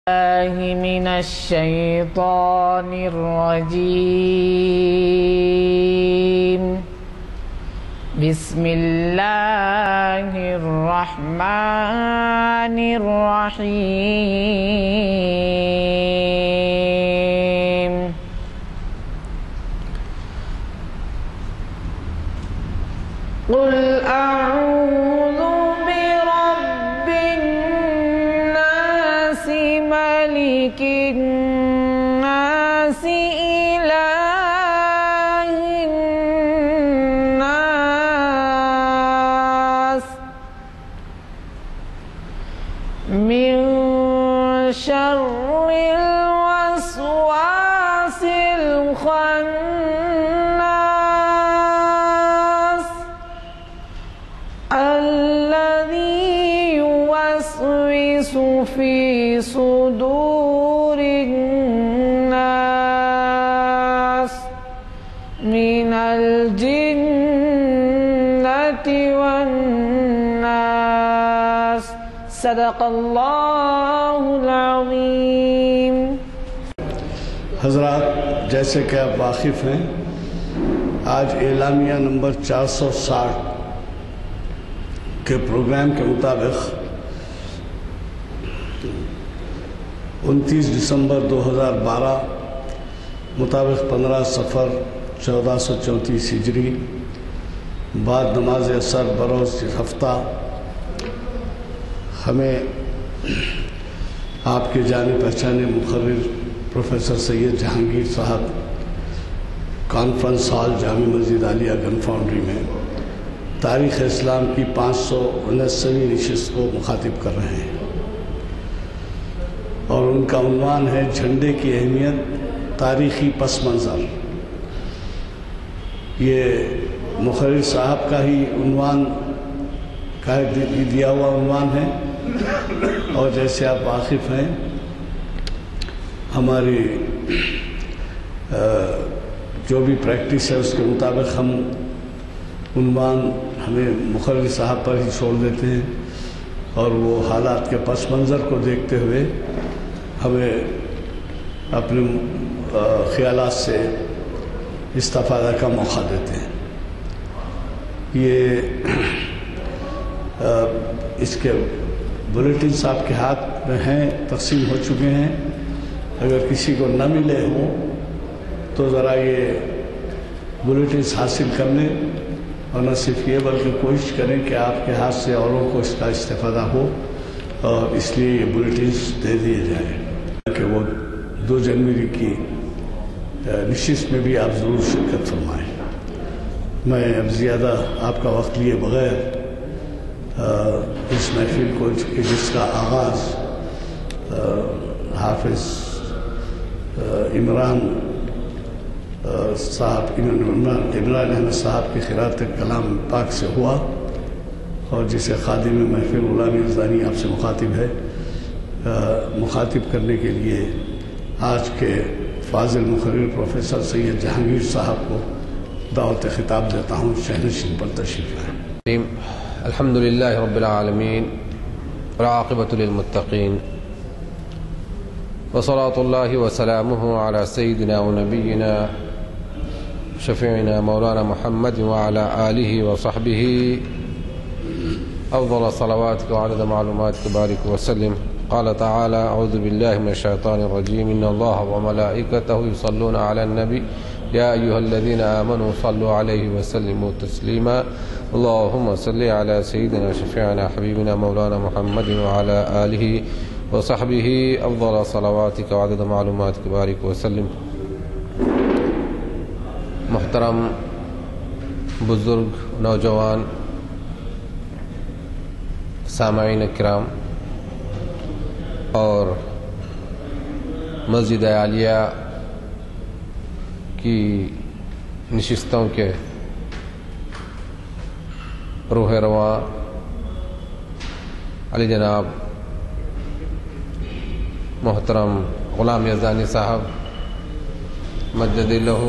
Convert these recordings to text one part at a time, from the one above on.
من الشيطان الرجيم. بسم الله الرحمن الرحيم. قل أعوذ برب الناس ملك الناس إله الناس من شر الوسواس الخناس الذي يوسوس في صدور الناس من الجنة والناس. صدق اللہ العظیم. حضرات، جیسے کہ آپ واقف ہیں، آج اعلامیہ نمبر 460 کے پروگرام کے مطابق 29 دسمبر 2012 مطابق 15 صفر 1434 ہجری بعد نماز عصر بروز ہفتہ ہمیں آپ کے جانے پہچانے مقرر پروفیسر سید جہانگیر صاحب کانفرنس ہال جامع مسجد عالیہ گن فاؤنڈری میں تاریخ اسلام کی 519ویں نشست کو مخاطب کر رہے ہیں، اور ان کا عنوان ہے جھنڈے کی اہمیت، تاریخی پس منظر. یہ مقرر صاحب کا ہی عنوان کا دیا ہوا عنوان ہے، اور جیسے آپ واقف ہیں ہماری جو بھی پریکٹس ہے اس کے مطابق ہم عنوان ہمیں مقرر صاحب پر ہی چھوڑ دیتے ہیں، اور وہ حالات کے پس منظر کو دیکھتے ہوئے ہمیں اپنے خیالات سے استفادہ کا موقع دیتے ہیں. یہ اس کے بلیٹنز آپ کے ہاتھ میں ہیں، تقسیم ہو چکے ہیں. اگر کسی کو نہ ملے ہوں تو ذرا یہ بلیٹنز حاصل کر لیں، اور نہ صرف یہ بلکہ کوشش کریں کہ آپ کے ہاتھ سے اوروں کو اس کا استفادہ ہو، اور اس لیے یہ بلیٹنز دے دیے جائیں کہ وہ 2 جنوری کی نشست میں بھی آپ ضرور شرکت فرمائیں. میں اب زیادہ آپ کا وقت لیے بغیر اس محفل کو جس کا آغاز حافظ عمران احمد صاحب کی قراءت کلام پاک سے ہوا، اور جسے خادم محفل غلام یزدانی آپ سے مخاطب کرنے کے لیے آج کے فاضل مقرر پروفیسر سید جہانگیر صاحب کو دعوت خطاب دیتا ہوں. شہنشین پر تشریف لائیں. الحمد للہ رب العالمین والعاقبۃ للمتقین، وصلاۃ اللہ وسلامہ علی سیدنا ونبینا شفیعنا مولانا محمد وعلی آلہ وصحبہ افضل صلواتک وعدد معلوماتک بارک وسلم. قال تعالی اعوذ باللہ من الشیطان الرجیم ان اللہ وملائکتہ یصلون علی النبی یا ایہا الذین آمنوا صلوا علیہ وسلموا تسلیما. اللہم صلی علی سیدنا شفیعنا حبیبنا مولانا محمد وعلی آلہ وصحبہ افضل صلواتک وعدد معلوماتک بارک وسلم. محترم بزرگ نوجوان سامعین کرام اور مسجد عالیہ کی نشستوں کے روح رواں علی جناب محترم غلام یزدانی صاحب مجد لہ،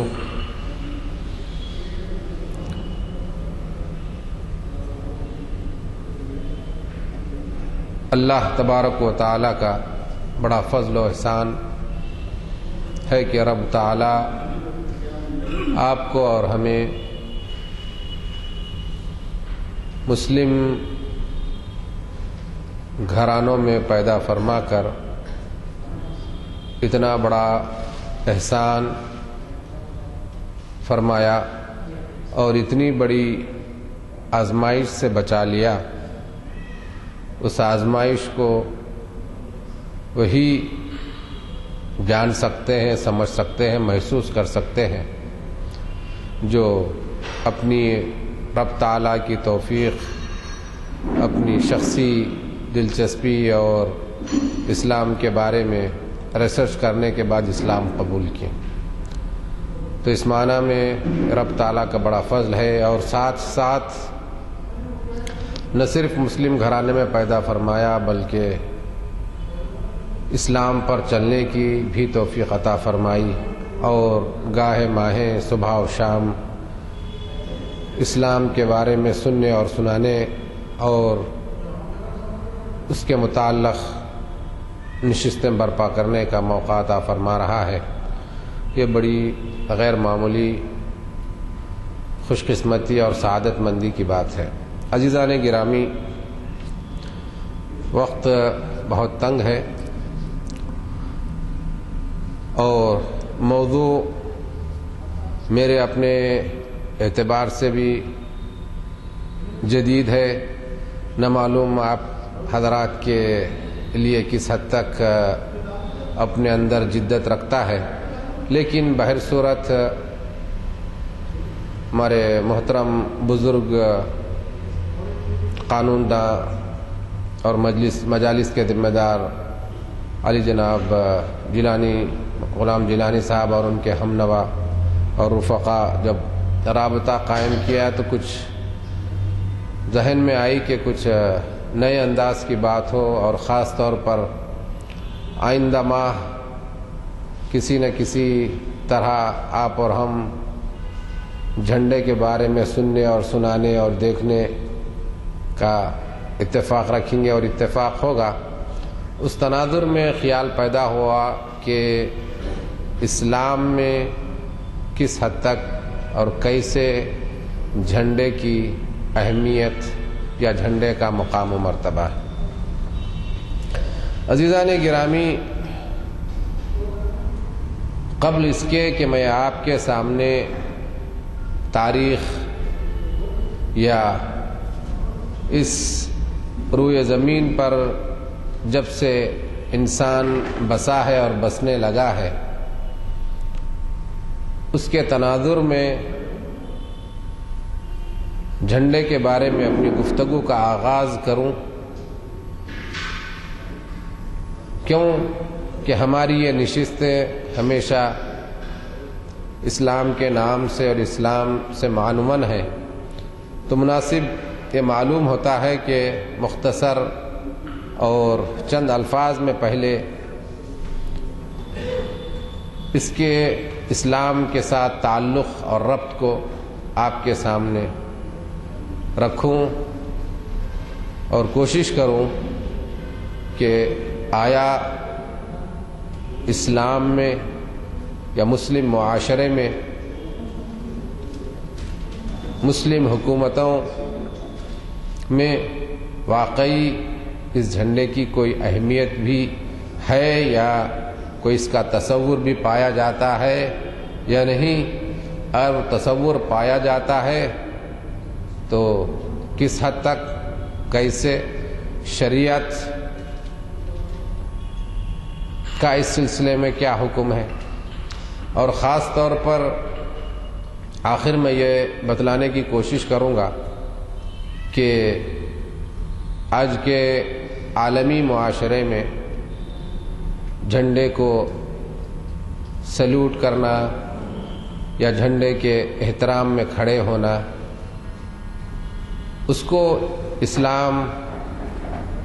اللہ تبارک و تعالیٰ کا بڑا فضل و احسان ہے کہ رب تعالیٰ آپ کو اور ہمیں مسلم گھرانوں میں پیدا فرما کر اتنا بڑا احسان فرمایا اور اتنی بڑی آزمائش سے بچا لیا. اس آزمائش کو وہی جان سکتے ہیں، سمجھ سکتے ہیں، محسوس کر سکتے ہیں جو اپنی رب تعالیٰ کی توفیق، اپنی شخصی دلچسپی اور اسلام کے بارے میں ریسرچ کرنے کے بعد اسلام قبول کیے. تو اس معنی میں رب تعالیٰ کا بڑا فضل ہے، اور ساتھ ساتھ نہ صرف مسلم گھرانے میں پیدا فرمایا بلکہ اسلام پر چلنے کی بھی توفیق عطا فرمائی، اور گاہے ماہے صبح و شام اسلام کے بارے میں سننے اور سنانے اور اس کے متعلق نشستیں برپا کرنے کا موقع عطا فرما رہا ہے. یہ بڑی غیر معمولی خوش قسمتی اور سعادت مندی کی بات ہے. عزیزان گرامی، وقت بہت تنگ ہے اور موضوع میرے اپنے اعتبار سے بھی جدید ہے. نہ معلوم آپ حضرات کے لیے کس حد تک اپنے اندر جدت رکھتا ہے، لیکن بہر صورت ہمارے محترم بزرگ قانون داں اور مجالس کے ذمہ دار علی جناب جیلانی، غلام جیلانی صاحب اور ان کے ہمنوا اور رفقا جب رابطہ قائم کیا تو کچھ ذہن میں آئی کہ کچھ نئے انداز کی بات ہو، اور خاص طور پر آئندہ ماہ کسی نہ کسی طرح آپ اور ہم جھنڈے کے بارے میں سننے اور سنانے اور دیکھنے کا اتفاق رکھیں گے اور اتفاق ہوگا. اس تناظر میں خیال پیدا ہوا کہ اسلام میں کس حد تک اور کیسے جھنڈے کی اہمیت یا جھنڈے کا مقام و مرتبہ ہے. عزیزان گرامی، قبل اس کے کہ میں آپ کے سامنے تاریخ یا اس روئے زمین پر جب سے انسان بسا ہے اور بسنے لگا ہے اس کے تناظر میں جھنڈے کے بارے میں اپنی گفتگو کا آغاز کروں، کیوں کہ ہماری یہ نشستیں ہمیشہ اسلام کے نام سے اور اسلام سے معنون ہے، تو مناسب یہ معلوم ہوتا ہے کہ مختصر اور چند الفاظ میں پہلے اس کے اسلام کے ساتھ تعلق اور ربط کو آپ کے سامنے رکھوں اور کوشش کروں کہ آیا اسلام میں یا مسلم معاشرے میں مسلم حکومتوں میں واقعی اس جھنڈے کی کوئی اہمیت بھی ہے یا کوئی اس کا تصور بھی پایا جاتا ہے یا نہیں، اور تصور پایا جاتا ہے تو کس حد تک، کیسے شریعت کا اس سلسلے میں کیا حکم ہے، اور خاص طور پر آخر میں یہ بتلانے کی کوشش کروں گا کہ آج کے عالمی معاشرے میں جھنڈے کو سلوٹ کرنا یا جھنڈے کے احترام میں کھڑے ہونا، اس کو اسلام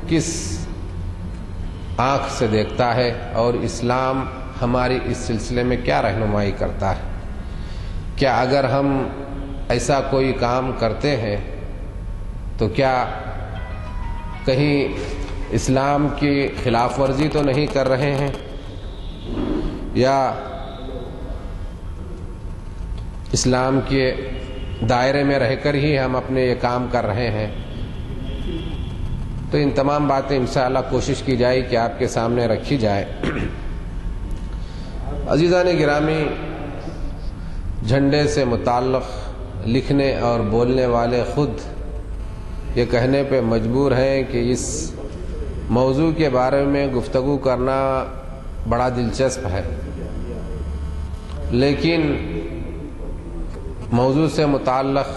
کس آنکھ سے دیکھتا ہے اور اسلام ہماری اس سلسلے میں کیا رہنمائی کرتا ہے. کیا اگر ہم ایسا کوئی کام کرتے ہیں تو کیا کہیں اسلام کی خلاف ورزی تو نہیں کر رہے ہیں یا اسلام کے دائرے میں رہ کر ہی ہم اپنے یہ کام کر رہے ہیں. تو ان تمام باتیں انشاءاللہ کوشش کی جائے کہ آپ کے سامنے رکھی جائے. عزیزان گرامی، جھنڈے سے متعلق لکھنے اور بولنے والے خود یہ کہنے پہ مجبور ہیں کہ اس موضوع کے بارے میں گفتگو کرنا بڑا دلچسپ ہے، لیکن موضوع سے متعلق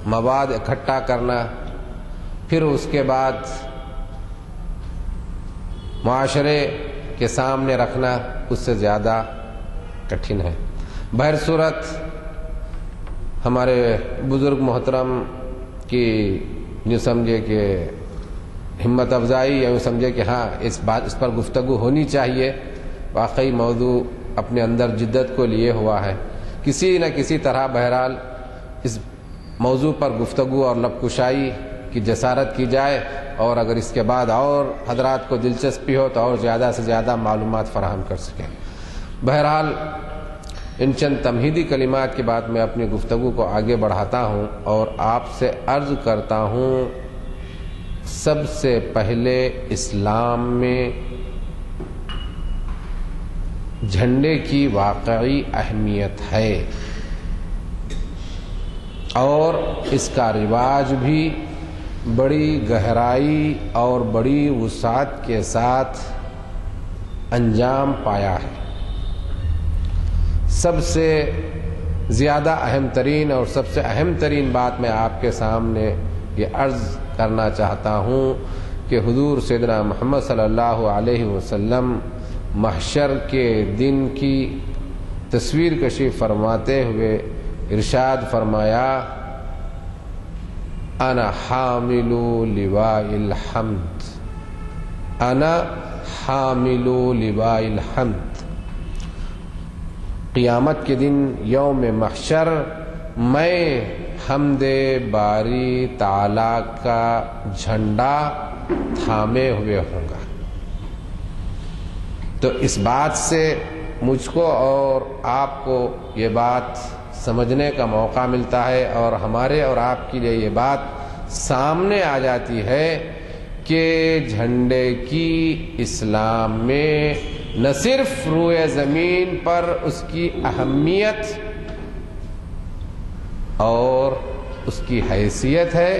مواد اکٹھا کرنا، پھر اس کے بعد معاشرے کے سامنے رکھنا اس سے زیادہ کٹھن ہے. بہر صورت ہمارے بزرگ محترم کی یوں سمجھے کہ ہمت افزائی، یا یوں سمجھے کہ ہاں اس پر گفتگو ہونی چاہیے. واقعی موضوع اپنے اندر جدت کو لیے ہوا ہے. کسی نہ کسی طرح بہرحال اس موضوع پر گفتگو اور لب کشائی کی جسارت کی جائے، اور اگر اس کے بعد اور حضرات کو دلچسپی ہو تو اور زیادہ سے زیادہ معلومات فراہم کر سکیں. بہرحال ان چند تمہیدی کلمات کے بعد میں اپنی گفتگو کو آگے بڑھاتا ہوں اور آپ سے عرض کرتا ہوں، سب سے پہلے اسلام میں جھنڈے کی واقعی اہمیت ہے، اور اس کا رواج بھی بڑی گہرائی اور بڑی وسعت کے ساتھ انجام پایا ہے. سب سے زیادہ اہم ترین اور سب سے اہم ترین بات میں آپ کے سامنے یہ عرض کرنا چاہتا ہوں کہ حضور سیدنا محمد صلی اللہ علیہ وسلم محشر کے دن کی تصویر کشی فرماتے ہوئے ارشاد فرمایا، انا حامل لواء الحمد، انا حامل لواء الحمد. قیامت کے دن یوم محشر میں حمد باری تعالی کا جھنڈا تھامے ہوئے ہوں گا. تو اس بات سے مجھ کو اور آپ کو یہ بات سمجھنے کا موقع ملتا ہے، اور ہمارے اور آپ کے لیے یہ بات سامنے آ جاتی ہے کہ جھنڈے کی اسلام میں نہ صرف روئے زمین پر اس کی اہمیت اور اس کی حیثیت ہے،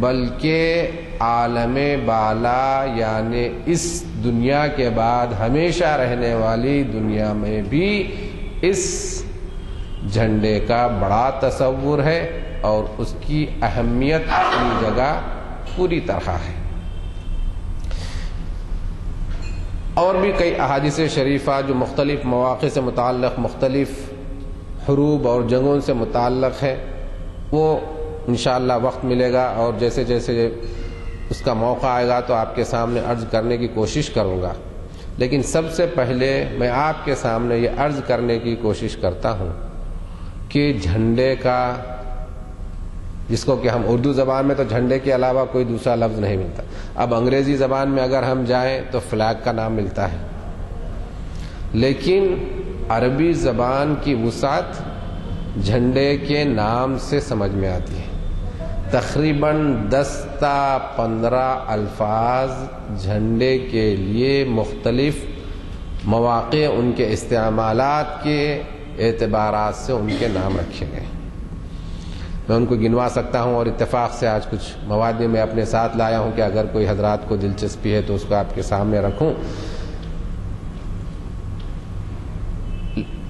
بلکہ عالم بالا یعنی اس دنیا کے بعد ہمیشہ رہنے والی دنیا میں بھی اس جھنڈے کا بڑا تصور ہے، اور اس کی اہمیت اپنی جگہ پوری طرح ہے. اور بھی کئی احادیث شریفہ جو مختلف مواقع سے متعلق، مختلف حروب اور جنگوں سے متعلق ہے، وہ انشاءاللہ وقت ملے گا اور جیسے جیسے اس کا موقع آئے گا تو آپ کے سامنے عرض کرنے کی کوشش کروں گا. لیکن سب سے پہلے میں آپ کے سامنے یہ عرض کرنے کی کوشش کرتا ہوں کہ جھنڈے کا، جس کو کہ ہم اردو زبان میں تو جھنڈے کے علاوہ کوئی دوسرا لفظ نہیں ملتا، اب انگریزی زبان میں اگر ہم جائیں تو فلیگ کا نام ملتا ہے، لیکن عربی زبان کی وسعت جھنڈے کے نام سے سمجھ میں آتی ہے. تقریباً 10 تا 15 الفاظ جھنڈے کے لیے مختلف مواقع ان کے استعمالات کے اعتبارات سے ان کے نام رکھے گئے. میں ان کو گنوا سکتا ہوں، اور اتفاق سے آج کچھ مواد میں اپنے ساتھ لایا ہوں کہ اگر کوئی حضرات کو دلچسپی ہے تو اس کو آپ کے سامنے رکھوں.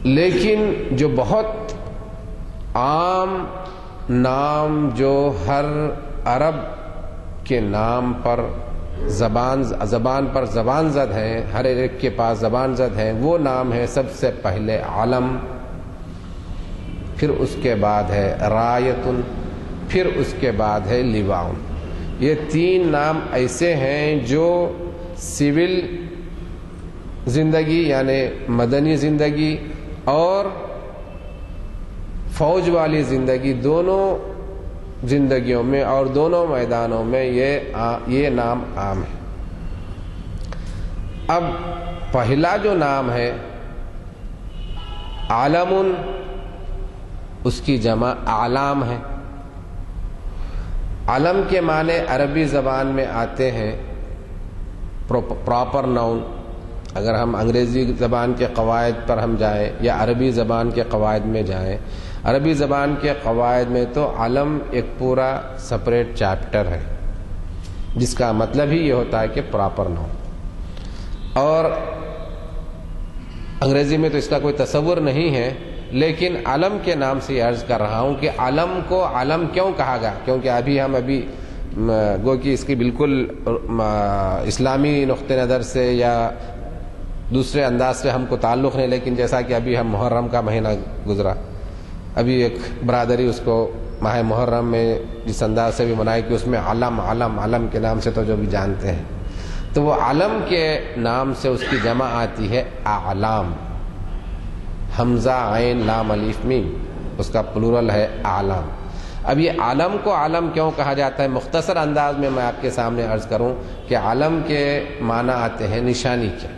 لیکن جو بہت عام نام جو ہر عرب کے نام پر زبان پر زبان زد ہیں، ہر ایک کے پاس زبان زد ہیں، وہ نام ہے سب سے پہلے علم، پھر اس کے بعد ہے رایتن، پھر اس کے بعد ہے لواء. یہ 3 نام ایسے ہیں جو سول زندگی یعنی مدنی زندگی اور فوج والی زندگی، دونوں زندگیوں میں اور دونوں میدانوں میں یہ نام عام ہے. اب پہلا جو نام ہے عالم، اس کی جمع اعلام ہے۔ علم کے معنی عربی زبان میں آتے ہیں پراپر ناؤن۔ اگر ہم انگریزی زبان کے قواعد پر ہم جائیں یا عربی زبان کے قواعد میں جائیں، عربی زبان کے قواعد میں تو علم ایک پورا سپریٹ چیپٹر ہے، جس کا مطلب ہی یہ ہوتا ہے کہ پراپر ناؤن۔ اور انگریزی میں تو اس کا کوئی تصور نہیں ہے، لیکن علم کے نام سے یہ عرض کر رہا ہوں کہ علم کو علم کیوں کہا گیا، کیونکہ ابھی گو کہ اس کی بالکل اسلامی نقطہ نظر سے یا دوسرے انداز سے ہم کو تعلق نہیں، لیکن جیسا کہ ابھی ہم محرم کا مہینہ گزرا، ابھی ایک برادری اس کو ماہ محرم میں جس انداز سے بھی منائے کہ اس میں علم علم علم کے نام سے تو جو بھی جانتے ہیں، تو وہ علم کے نام سے اس کی جمع آتی ہے اعلام، حمزہ عین لام الف میم، اس کا پلورل ہے اعلام۔ اب یہ عالم کو عالم کیوں کہا جاتا ہے، مختصر انداز میں میں آپ کے سامنے عرض کروں کہ عالم کے معنی آتے ہیں نشانی کے،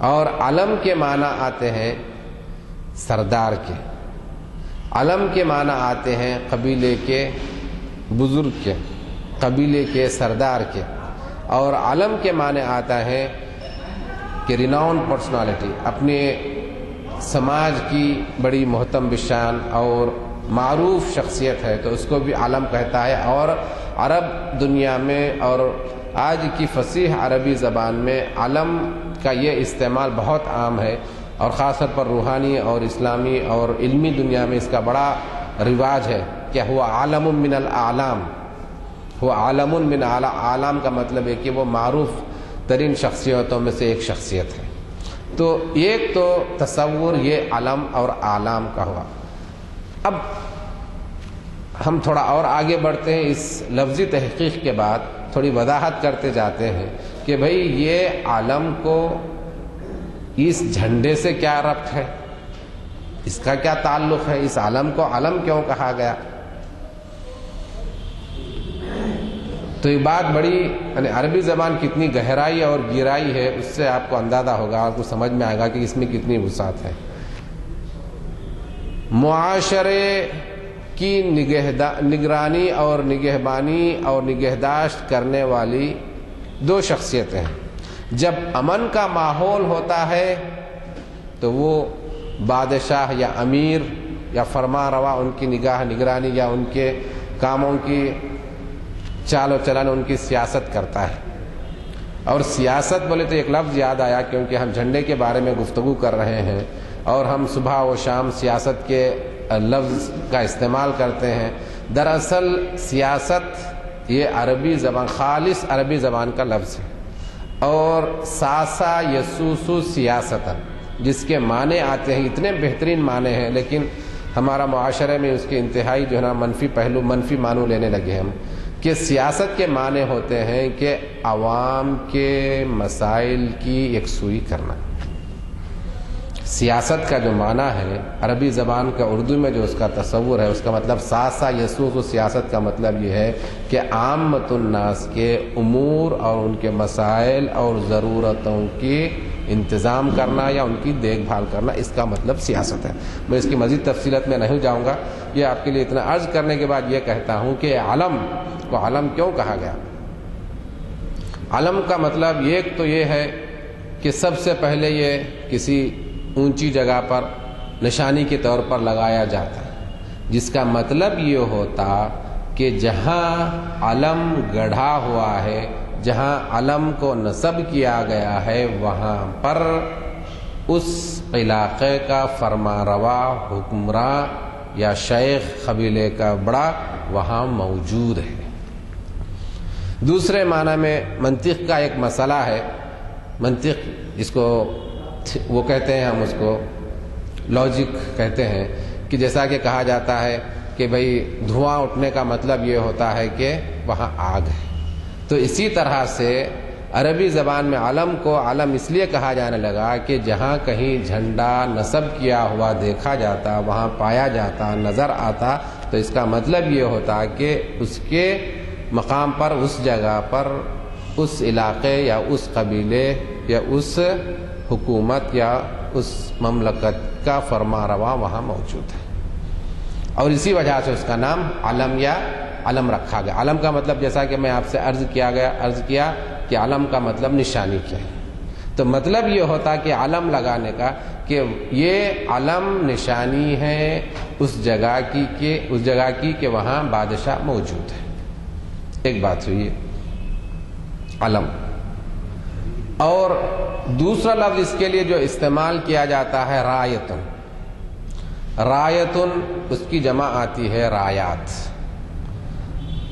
اور علم کے معنی آتے ہیں سردار کے، علم کے معنی آتے ہیں قبیلے کے بزرگ کے، قبیلے کے سردار کے، اور علم کے معنی آتا ہے کہ ریناؤن پرسنالٹی، اپنے سماج کی بڑی محترم بشان اور معروف شخصیت ہے تو اس کو بھی علم کہتا ہے۔ اور عرب دنیا میں اور آج کی فصیح عربی زبان میں علم کا یہ استعمال بہت عام ہے، اور خاص طور پر روحانی اور اسلامی اور علمی دنیا میں اس کا بڑا رواج ہے کہ ہوا عالم من الاعلام، وہ عالم من اعلام کا مطلب ہے کہ وہ معروف ترین شخصیتوں میں سے ایک شخصیت ہے۔ تو ایک تو تصور یہ علم اور اعلام کا ہوا۔ اب ہم تھوڑا اور آگے بڑھتے ہیں، اس لفظی تحقیق کے بعد تھوڑی وضاحت کرتے جاتے ہیں کہ بھئی یہ علم کو اس جھنڈے سے کیا ربط ہے، اس کا کیا تعلق ہے، اس علم کو علم کیوں کہا گیا۔ تو یہ بات بڑی یعنی عربی زبان کتنی گہرائی اور گہرائی ہے، اس سے آپ کو اندازہ ہوگا، آپ کو سمجھ میں آئے گا کہ اس میں کتنی وسعت ہے۔ معاشرے کی نگرانی اور نگہبانی اور نگہداشت کرنے والی دو شخصیتیں ہیں۔ جب امن کا ماحول ہوتا ہے تو وہ بادشاہ یا امیر یا فرما روا ان کی نگرانی یا ان کے کاموں کی چال و چلن، ان کی سیاست کرتا ہے۔ اور سیاست بولے تو ایک لفظ یاد آیا کیونکہ ہم جھنڈے کے بارے میں گفتگو کر رہے ہیں اور ہم صبح و شام سیاست کے لفظ کا استعمال کرتے ہیں۔ دراصل سیاست یہ عربی زبان، خالص عربی زبان کا لفظ ہے، اور ساسا یسوسو سیاستاً جس کے معنی آتے ہیں، اتنے بہترین معنی ہیں، لیکن ہمارا معاشرے میں اس کے انتہائی جو ہے نا منفی پہلو، منفی معنی لینے لگے ہم، کہ سیاست کے معنی ہوتے ہیں کہ عوام کے مسائل کی یکسوئی کرنا۔ سیاست کا جو معنی ہے عربی زبان کا، اردو میں جو اس کا تصور ہے، اس کا مطلب ساسا یسوس سیاست کا مطلب یہ ہے کہ عامت الناس کے امور اور ان کے مسائل اور ضرورتوں کی انتظام کرنا یا ان کی دیکھ بھال کرنا، اس کا مطلب سیاست ہے۔ میں اس کی مزید تفصیلات میں نہیں جاؤں گا، یہ آپ کے لیے اتنا عرض کرنے کے بعد یہ کہتا ہوں کہ علم کو علم کیوں کہا گیا۔ علم کا مطلب ایک تو یہ ہے کہ سب سے پہلے یہ کسی اونچی جگہ پر نشانی کے طور پر لگایا جاتا ہے، جس کا مطلب یہ ہوتا کہ جہاں علم گڑھا ہوا ہے، جہاں علم کو نصب کیا گیا ہے، وہاں پر اس علاقے کا فرما روا، حکمراں یا شیخ قبیلے کا بڑا وہاں موجود ہے۔ دوسرے معنی میں منطق کا ایک مسئلہ ہے، منطق جس کو وہ کہتے ہیں، ہم اس کو لاجک کہتے ہیں، کہ جیسا کہ کہا جاتا ہے کہ بھئی دھواں اٹھنے کا مطلب یہ ہوتا ہے کہ وہاں آگ ہے، تو اسی طرح سے عربی زبان میں علم کو علم اس لیے کہا جانے لگا کہ جہاں کہیں جھنڈا نصب کیا ہوا دیکھا جاتا، وہاں پایا جاتا، نظر آتا، تو اس کا مطلب یہ ہوتا کہ اس کے مقام پر، اس جگہ پر اس علاقے یا اس قبیلے یا اس حکومت یا اس مملکت کا فرما روا وہاں موجود ہے، اور اسی وجہ سے اس کا نام علم یا علم رکھا گیا۔ علم کا مطلب جیسا کہ میں آپ سے عرض کیا کہ علم کا مطلب نشانی کیا ہے، تو مطلب یہ ہوتا کہ علم لگانے کا کہ یہ علم نشانی ہے اس جگہ کی کہ وہاں بادشاہ موجود ہے۔ ایک بات ہوئی علم، اور دوسرا لفظ اس کے لیے جو استعمال کیا جاتا ہے رایتن۔ رایتن اس کی جمع آتی ہے رایات،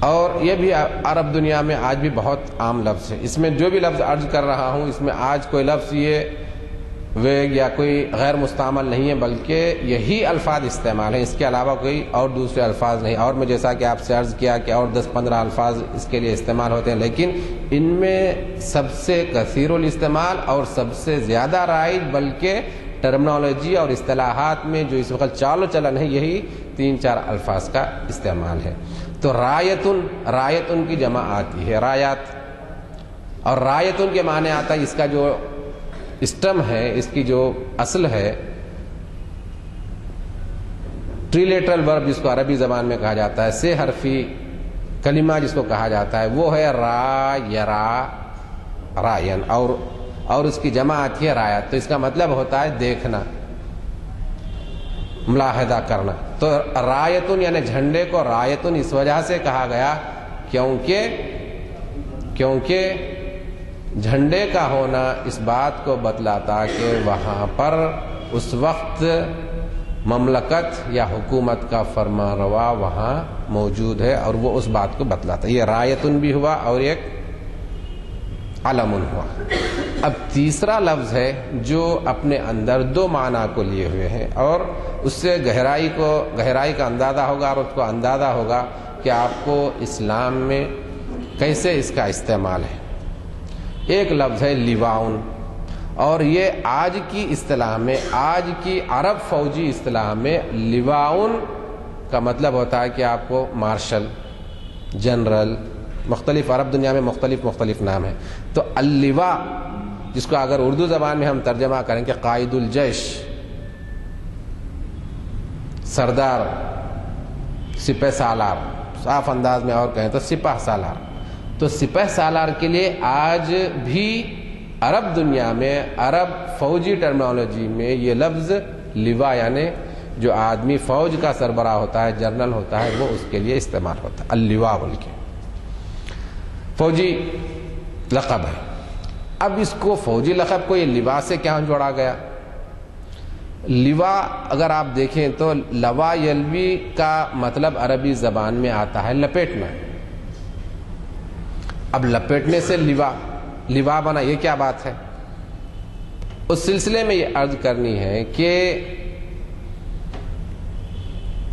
اور یہ بھی عرب دنیا میں آج بھی بہت عام لفظ ہے۔ اس میں جو بھی لفظ عرض کر رہا ہوں اس میں آج کوئی لفظ یہ ویگ یا کوئی غیر مستعمل نہیں ہے، بلکہ یہی الفاظ استعمال ہیں، اس کے علاوہ کوئی اور دوسرے الفاظ نہیں۔ اور میں جیسا کہ آپ سے عرض کیا کہ اور 10-15 الفاظ اس کے لیے استعمال ہوتے ہیں، لیکن ان میں سب سے کثیر الاستعمال اور سب سے زیادہ رائج بلکہ ٹرمنالوجی اور اصطلاحات میں جو اس وقت چال و چلن ہے یہی 3-4 الفاظ کا استعمال ہے۔ تو رایتن کی جمع آتی ہے رایات، اور رایتن کے معنی آتا ہے اس کا جو اسٹم ہے، اس کی جو اصل ہے ٹریلیٹرل ورب جس کو عربی زبان میں کہا جاتا ہے، 6 حرفی کلمہ جس کو کہا جاتا ہے، وہ ہے را یرا رائن، اور اس کی جمع آتی ہے رایات۔ تو اس کا مطلب ہوتا ہے دیکھنا، ملاحظہ کرنا۔ تو رایتن یعنی جھنڈے کو رایتن اس وجہ سے کہا گیا کیونکہ جھنڈے کا ہونا اس بات کو بتلاتا کہ وہاں پر اس وقت مملکت یا حکومت کا فرما روا وہاں موجود ہے، اور وہ اس بات کو بتلاتا ہے۔ یہ رایتن بھی ہوا اور ایک علمن ہوا۔ اب تیسرا لفظ ہے جو اپنے اندر 2 معنی کو لیے ہوئے ہیں، اور اس سے گہرائی کا اندازہ ہوگا، اور اس کو اندازہ ہوگا کہ آپ کو اسلام میں کیسے اس کا استعمال ہے۔ ایک لفظ ہے لیواؤن، اور یہ آج کی اصطلاح میں، آج کی عرب فوجی اصطلاح میں لیواؤن کا مطلب ہوتا ہے کہ آپ کو مارشل، جنرل، مختلف عرب دنیا میں مختلف نام ہے۔ تو اللواء جس کو اگر اردو زبان میں ہم ترجمہ کریں کہ قائد الجیش، سردار، سپہ سالار، صاف انداز میں اور کہیں تو سپہ سالار۔ تو سپہ سالار کے لیے آج بھی عرب دنیا میں، عرب فوجی ٹرمنالوجی میں یہ لفظ لوا یعنی جو آدمی فوج کا سربراہ ہوتا ہے، جنرل ہوتا ہے، وہ اس کے لیے استعمال ہوتا ہے۔ اللواء بول کے فوجی لقب ہے۔ اب اس کو فوجی لقب کو یہ لوا سے کیا جوڑا گیا؟ لوا اگر آپ دیکھیں تو لوا یلوی کا مطلب عربی زبان میں آتا ہے لپیٹنا۔ اب لپیٹنے سے لوا بنا، یہ کیا بات ہے؟ اس سلسلے میں یہ عرض کرنی ہے کہ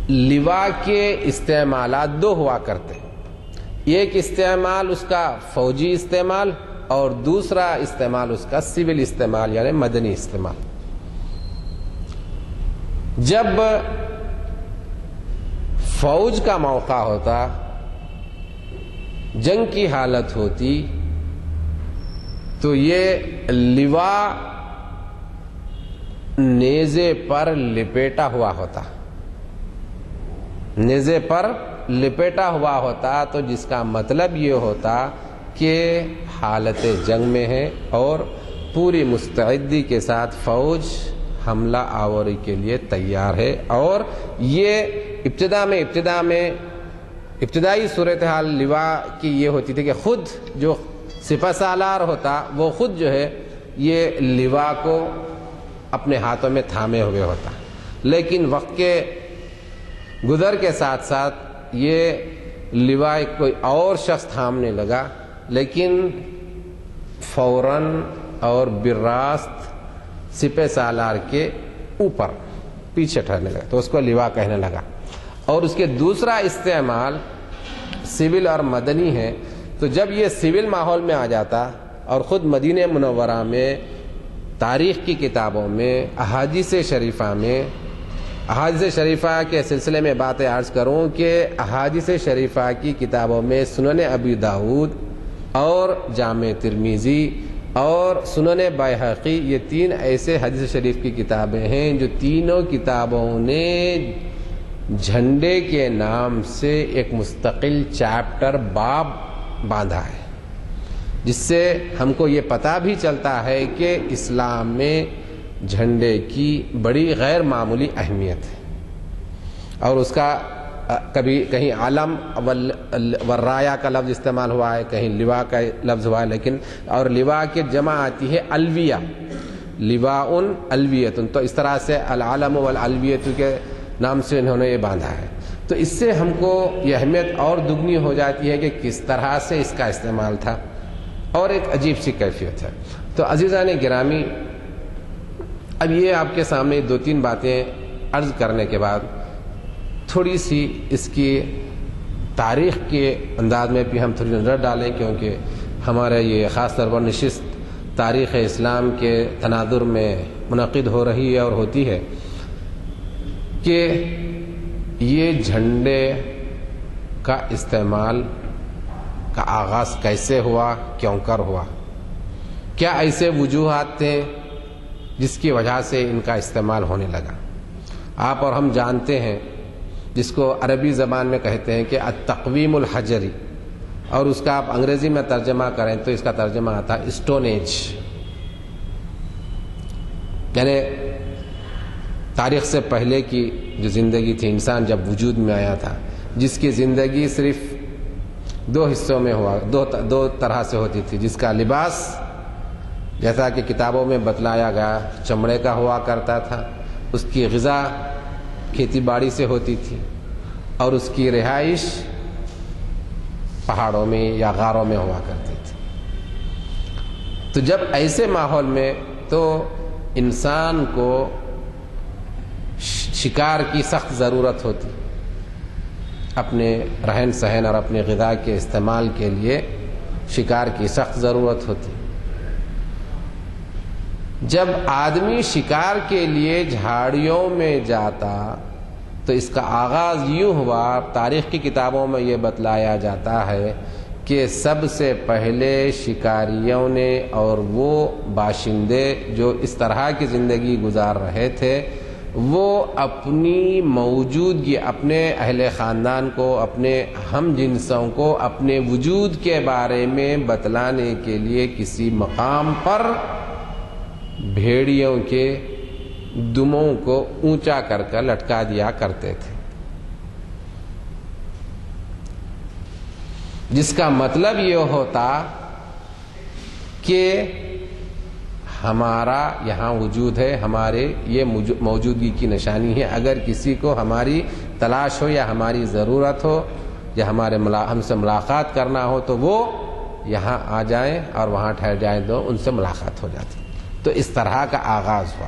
لوا کے استعمالات 2 ہوا کرتے ہیں۔ ایک استعمال اس کا فوجی استعمال، اور دوسرا استعمال اس کا سول استعمال یعنی مدنی استعمال۔ جب فوج کا موقع ہوتا، جنگ کی حالت ہوتی، تو یہ لوا نیزے پر لپیٹا ہوا ہوتا، نیزے پر لپیٹا ہوا ہوتا، تو جس کا مطلب یہ ہوتا کہ حالت جنگ میں ہے اور پوری مستعدی کے ساتھ فوج حملہ آوری کے لیے تیار ہے۔ اور یہ ابتدائی صورتحال لوا کی یہ ہوتی تھی کہ خود جو سپہ سالار ہوتا وہ خود جو ہے یہ لوا کو اپنے ہاتھوں میں تھامے ہوئے ہوتا، لیکن وقت کے گزر کے ساتھ ساتھ یہ لوا کوئی اور شخص تھامنے لگا، لیکن فوراً اور براست سپہ سالار کے اوپر پیچھے ٹھہرنے لگا، تو اس کو لوا کہنے لگا۔ اور اس کے دوسرا استعمال سول اور مدنی ہے۔ تو جب یہ سول ماحول میں آ جاتا، اور خود مدینہ منورہ میں تاریخ کی کتابوں میں، احادیث شریفہ کے سلسلے میں باتیں عرض کروں کہ احادیث شریفہ کی کتابوں میں سنن ابی داؤد، اور جامع ترمذی اور سنن بیہقی، یہ 3 ایسے حدیث شریف کی کتابیں ہیں جو تینوں کتابوں نے جھنڈے کے نام سے ایک مستقل چیپٹر باب باندھا ہے، جس سے ہم کو یہ پتہ بھی چلتا ہے کہ اسلام میں جھنڈے کی بڑی غیر معمولی اہمیت ہے، اور اس کا کبھی کہیں علم والرایا کا لفظ استعمال ہوا ہے، کہیں لوا کا لفظ ہوا ہے، لیکن اور لوا کے جمع آتی ہے الویہ، لواء الویۃ، تو اس طرح سے العلم والالویۃ کے نام سے انہوں نے یہ باندھا ہے۔ تو اس سے ہم کو یہ اہمیت اور دگنی ہو جاتی ہے کہ کس طرح سے اس کا استعمال تھا، اور ایک عجیب سی کیفیت ہے۔ تو عزیزان گرامی، اب یہ آپ کے سامنے 2-3 باتیں عرض کرنے کے بعد تھوڑی سی اس کی تاریخ کے انداز میں بھی ہم تھوڑی نظر ڈالیں، کیونکہ ہمارے یہ خاص طور پر نشست تاریخ اسلام کے تناظر میں منعقد ہو رہی ہے اور ہوتی ہے کہ یہ جھنڈے کا استعمال کا آغاز کیسے ہوا، کیوں کر ہوا، کیا ایسے وجوہات تھے جس کی وجہ سے ان کا استعمال ہونے لگا۔ آپ اور ہم جانتے ہیں، جس کو عربی زبان میں کہتے ہیں کہ التقویم الحجری، اور اس کا آپ انگریزی میں ترجمہ کریں تو اس کا ترجمہ آتا ہے اسٹون ایج، یعنی تاریخ سے پہلے کی جو زندگی تھی، انسان جب وجود میں آیا تھا، جس کی زندگی صرف 2 حصوں میں ہوا، دو طرح سے ہوتی تھی، جس کا لباس جیسا کہ کتابوں میں بتلایا گیا چمڑے کا ہوا کرتا تھا، اس کی غذا کھیتی باڑی سے ہوتی تھی، اور اس کی رہائش پہاڑوں میں یا غاروں میں ہوا کرتی تھی۔ تو جب ایسے ماحول میں تو انسان کو شکار کی سخت ضرورت ہوتی، اپنے رہن سہن اور اپنے غذا کے استعمال کے لیے شکار کی سخت ضرورت ہوتی۔ جب آدمی شکار کے لیے جھاڑیوں میں جاتا تو اس کا آغاز یوں ہوا، تاریخ کی کتابوں میں یہ بتلایا جاتا ہے کہ سب سے پہلے شکاریوں نے اور وہ باشندے جو اس طرح کی زندگی گزار رہے تھے، وہ اپنی موجودگی، اپنے اہل خاندان کو، اپنے ہم جنسوں کو اپنے وجود کے بارے میں بتلانے کے لیے کسی مقام پر بھیڑیوں کے دموں کو اونچا کر کر لٹکا دیا کرتے تھے، جس کا مطلب یہ ہوتا کہ ہمارا یہاں وجود ہے، ہمارے یہ موجودگی کی نشانی ہے، اگر کسی کو ہماری تلاش ہو یا ہماری ضرورت ہو یا ہم سے ملاقات کرنا ہو تو وہ یہاں آ جائیں اور وہاں ٹھہر جائیں تو ان سے ملاقات ہو جاتی۔ تو اس طرح کا آغاز ہوا۔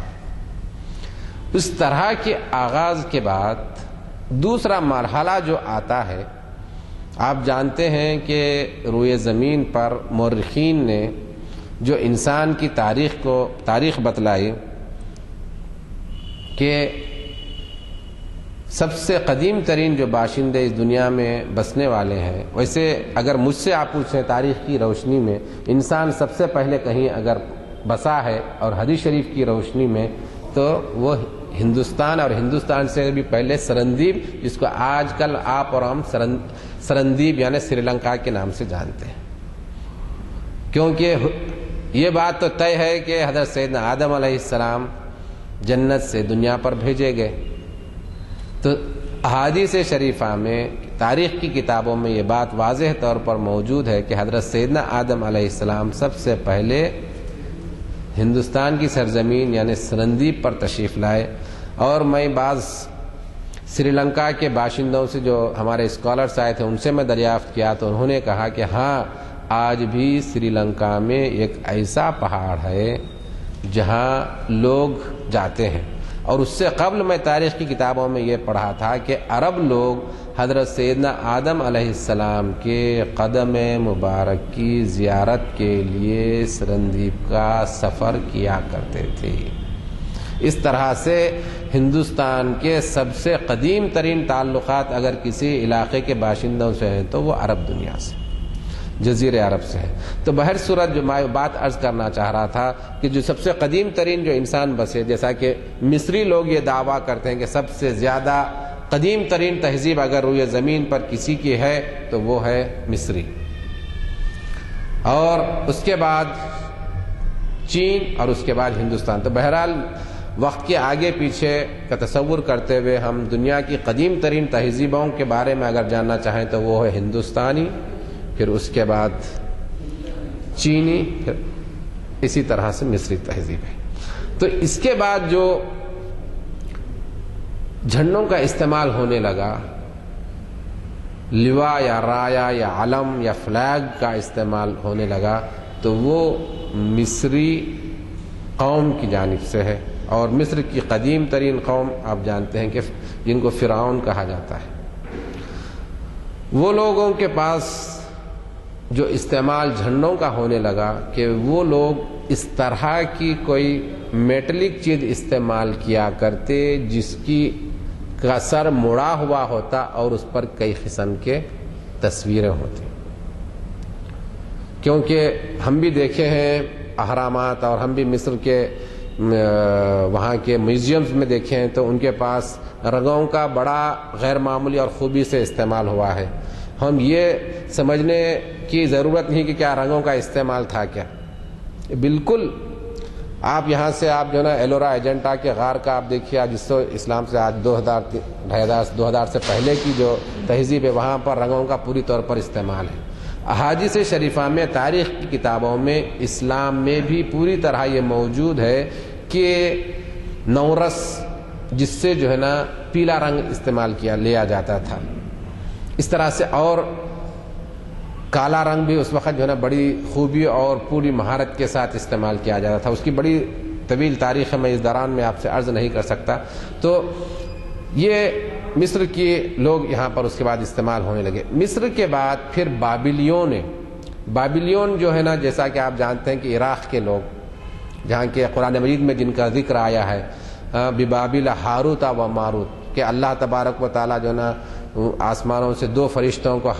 اس طرح کے آغاز کے بعد دوسرا مرحلہ جو آتا ہے، آپ جانتے ہیں کہ روئے زمین پر مورخین نے جو انسان کی تاریخ بتلائی کہ سب سے قدیم ترین جو باشندے اس دنیا میں بسنے والے ہیں، ویسے اگر مجھ سے آپ پوچھیں تاریخ کی روشنی میں انسان سب سے پہلے کہیں اگر بسا ہے اور حدیث شریف کی روشنی میں تو وہ ہندوستان، اور ہندوستان سے بھی پہلے سرندیپ، جس کو آج کل آپ اور ہم سرندیپ یعنی سری لنکا کے نام سے جانتے ہیں، کیونکہ یہ بات تو طے ہے کہ حضرت سیدنا آدم علیہ السلام جنت سے دنیا پر بھیجے گئے۔ تو احادیث شریفہ میں، تاریخ کی کتابوں میں یہ بات واضح طور پر موجود ہے کہ حضرت سیدنا آدم علیہ السلام سب سے پہلے ہندوستان کی سرزمین یعنی سرندیپ پر تشریف لائے، اور میں بعض سری لنکا کے باشندوں سے جو ہمارے اسکالرس آئے تھے ان سے میں دریافت کیا تو انہوں نے کہا کہ ہاں، آج بھی سری لنکا میں ایک ایسا پہاڑ ہے جہاں لوگ جاتے ہیں، اور اس سے قبل میں تاریخ کی کتابوں میں یہ پڑھا تھا کہ عرب لوگ حضرت سیدنا آدم علیہ السلام کے قدم مبارک کی زیارت کے لیے سرندیپ کا سفر کیا کرتے تھے۔ اس طرح سے ہندوستان کے سب سے قدیم ترین تعلقات اگر کسی علاقے کے باشندوں سے ہیں تو وہ عرب دنیا سے۔ جزیرے عرب سے ہے۔ تو بہر صورت جو میں بات عرض کرنا چاہ رہا تھا کہ جو سب سے قدیم ترین جو انسان بسے، جیسا کہ مصری لوگ یہ دعویٰ کرتے ہیں کہ سب سے زیادہ قدیم ترین تہذیب اگر روئے زمین پر کسی کی ہے تو وہ ہے مصری، اور اس کے بعد چین اور اس کے بعد ہندوستان۔ تو بہرحال وقت کے آگے پیچھے کا تصور کرتے ہوئے ہم دنیا کی قدیم ترین تہذیبوں کے بارے میں اگر جاننا چاہیں تو وہ ہے ہندوستانی، پھر اس کے بعد چینی، پھر اسی طرح سے مصری تہذیب ہے۔ تو اس کے بعد جو جھنڈوں کا استعمال ہونے لگا، لوا یا رایا یا علم یا فلیگ کا استعمال ہونے لگا، تو وہ مصری قوم کی جانب سے ہے، اور مصر کی قدیم ترین قوم آپ جانتے ہیں کہ جن کو فرعون کہا جاتا ہے، وہ لوگوں کے پاس جو استعمال جھنڈوں کا ہونے لگا کہ وہ لوگ اس طرح کی کوئی میٹلک چیز استعمال کیا کرتے جس کی کا سر مڑا ہوا ہوتا اور اس پر کئی قسم کے تصویریں ہوتی، کیونکہ ہم بھی دیکھے ہیں اہرامات، اور ہم بھی مصر کے وہاں کے میوزیمز میں دیکھے ہیں تو ان کے پاس رنگوں کا بڑا غیر معمولی اور خوبی سے استعمال ہوا ہے۔ ہم یہ سمجھنے کی ضرورت نہیں کہ کیا رنگوں کا استعمال تھا، کیا بالکل آپ یہاں سے آپ جو ہے نا ایلورا ایجنٹا کے غار کا آپ دیکھیے، جس سے اسلام سے آج 2000 سے پہلے کی جو تہذیب ہے، وہاں پر رنگوں کا پوری طور پر استعمال ہے۔ احادیث شریفہ میں، تاریخ کی کتابوں میں، اسلام میں بھی پوری طرح یہ موجود ہے کہ نورس، جس سے جو ہے نا پیلا رنگ استعمال لیا جاتا تھا، اس طرح سے، اور کالا رنگ بھی اس وقت جو ہے نا بڑی خوبی اور پوری مہارت کے ساتھ استعمال کیا جاتا تھا۔ اس کی بڑی طویل تاریخ ہے، میں اس دوران میں آپ سے عرض نہیں کر سکتا۔ تو یہ مصر کے لوگ یہاں پر اس کے بعد استعمال ہونے لگے۔ مصر کے بعد پھر بابلیون جو ہے نا، جیسا کہ آپ جانتے ہیں کہ عراق کے لوگ، جہاں کے قرآن مجید میں جن کا ذکر آیا ہے ببابل ہاروت و ماروت، کہ اللہ تبارک و تعالیٰ جو ہے نا آسمانوں سے دو فرشتوں کو،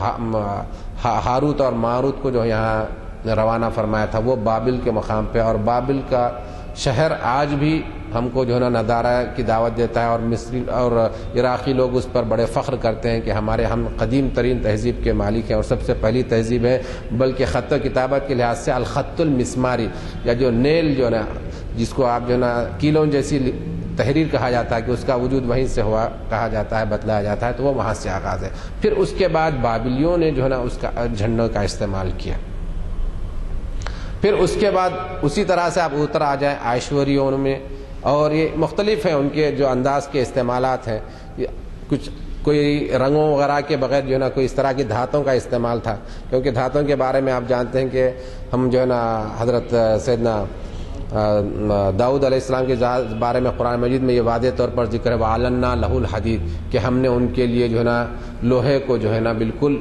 ہاروت اور ماروت کو جو یہاں روانہ فرمایا تھا، وہ بابل کے مقام پہ، اور بابل کا شہر آج بھی ہم کو جو ہے نا نظارہ کی دعوت دیتا ہے، اور مصری اور عراقی لوگ اس پر بڑے فخر کرتے ہیں کہ ہم قدیم ترین تہذیب کے مالک ہیں، اور سب سے پہلی تہذیب ہے، بلکہ خط و کتابت کے لحاظ سے الخط المسماری، یا جو نیل جو ہے نا، جس کو آپ جو ہے نا کیلوں جیسی تحریر کہا جاتا ہے کہ اس کا وجود وہیں سے ہوا کہا جاتا ہے، بتلایا جاتا ہے، تو وہ وہاں سے آغاز ہے۔ پھر اس کے بعد بابلیوں نے جو ہے نا اس کا جھنڈوں کا استعمال کیا۔ پھر اس کے بعد اسی طرح سے آپ اتر آ جائیں آئشوریون میں، اور یہ مختلف ہیں ان کے جو انداز کے استعمالات ہیں، کچھ کوئی رنگوں وغیرہ کے بغیر جو ہے نا کوئی اس طرح کی دھاتوں کا استعمال تھا، کیونکہ دھاتوں کے بارے میں آپ جانتے ہیں کہ ہم جو ہے نا حضرت سیدنا داؤد علیہ السلام کے بارے میں قرآن مجید میں یہ واضح طور پر ذکر ہے، وَعَلَنَّا لَهُ الْحَدِيدِ، کہ ہم نے ان کے لیے جو ہے نا لوہے کو جو ہے نا بالکل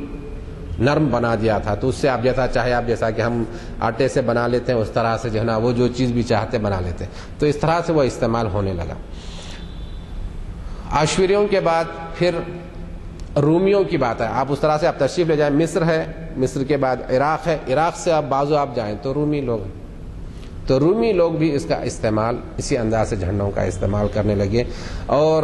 نرم بنا دیا تھا، تو اس سے آپ جیسا کہ ہم آٹے سے بنا لیتے ہیں، اس طرح سے جو ہے نا وہ جو چیز بھی چاہتے بنا لیتے ہیں، تو اس طرح سے وہ استعمال ہونے لگا۔ آشوریوں کے بعد پھر رومیوں کی بات ہے، آپ اس طرح سے آپ تشریف لے جائیں، مصر ہے، مصر کے بعد عراق ہے، عراق سے آپ بازو آپ جائیں تو رومی لوگ ہیں، تو رومی لوگ بھی اس کا استعمال اسی انداز سے جھنڈوں کا استعمال کرنے لگے۔ اور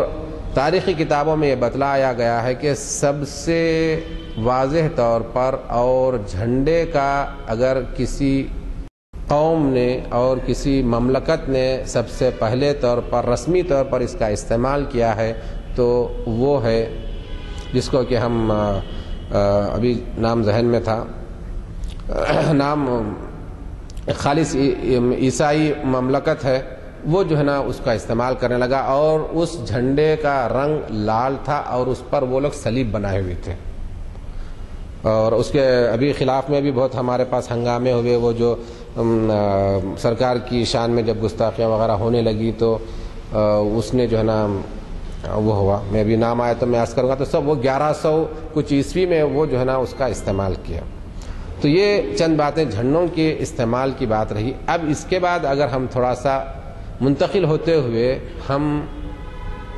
تاریخی کتابوں میں یہ بتلایا گیا ہے کہ سب سے واضح طور پر، اور جھنڈے کا اگر کسی قوم نے اور کسی مملکت نے سب سے پہلے طور پر رسمی طور پر اس کا استعمال کیا ہے تو وہ ہے، جس کو کہ ہم ابھی نام ذہن میں تھا، نام خالص عیسائی مملکت ہے، وہ جو ہے نا اس کا استعمال کرنے لگا، اور اس جھنڈے کا رنگ لال تھا، اور اس پر وہ لوگ صلیب بنائے ہوئے تھے، اور اس کے ابھی خلاف میں بھی بہت ہمارے پاس ہنگامے ہوئے، وہ جو سرکار کی شان میں جب گستاخیاں وغیرہ ہونے لگی تو اس نے جو ہے نا وہ ہوا، میں بھی نام آیا تو میں عرض کروں گا، تو سب وہ 1100 کچھ عیسوی میں وہ جو ہے نا اس کا استعمال کیا۔ تو یہ چند باتیں جھنڈوں کے استعمال کی بات رہی۔ اب اس کے بعد اگر ہم تھوڑا سا منتقل ہوتے ہوئے ہم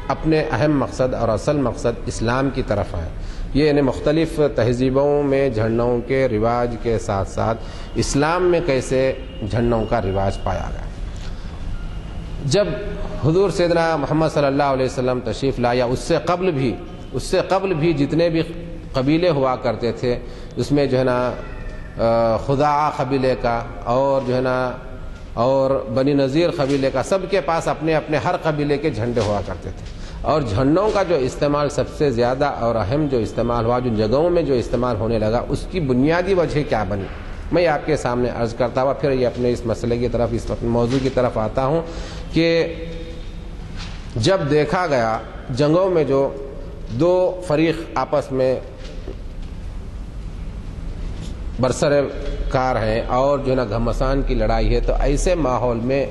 اپنے اہم مقصد اور اصل مقصد اسلام کی طرف آئیں، یہ یعنی مختلف تہذیبوں میں جھنڈوں کے رواج کے ساتھ ساتھ اسلام میں کیسے جھنڈوں کا رواج پایا گیا۔ جب حضور سیدنا محمد صلی اللہ علیہ وسلم تشریف لایا، اس سے قبل بھی جتنے بھی قبیلے ہوا کرتے تھے، اس میں جو ہے نا خزاعہ قبیلے کا اور جو ہے نا اور بنی نذیر قبیلے کا، سب کے پاس اپنے اپنے ہر قبیلے کے جھنڈے ہوا کرتے تھے۔ اور جھنڈوں کا جو استعمال سب سے زیادہ اور اہم جو استعمال ہوا، جن جگہوں میں جو استعمال ہونے لگا، اس کی بنیادی وجہ کیا بنی، میں آپ کے سامنے عرض کرتا ہوا پھر یہ اپنے اس مسئلے کی طرف، اس موضوع کی طرف آتا ہوں کہ جب دیکھا گیا جنگوں میں جو دو فریق آپس میں برسر کار ہیں اور جو ہے نا گھمسان کی لڑائی ہے، تو ایسے ماحول میں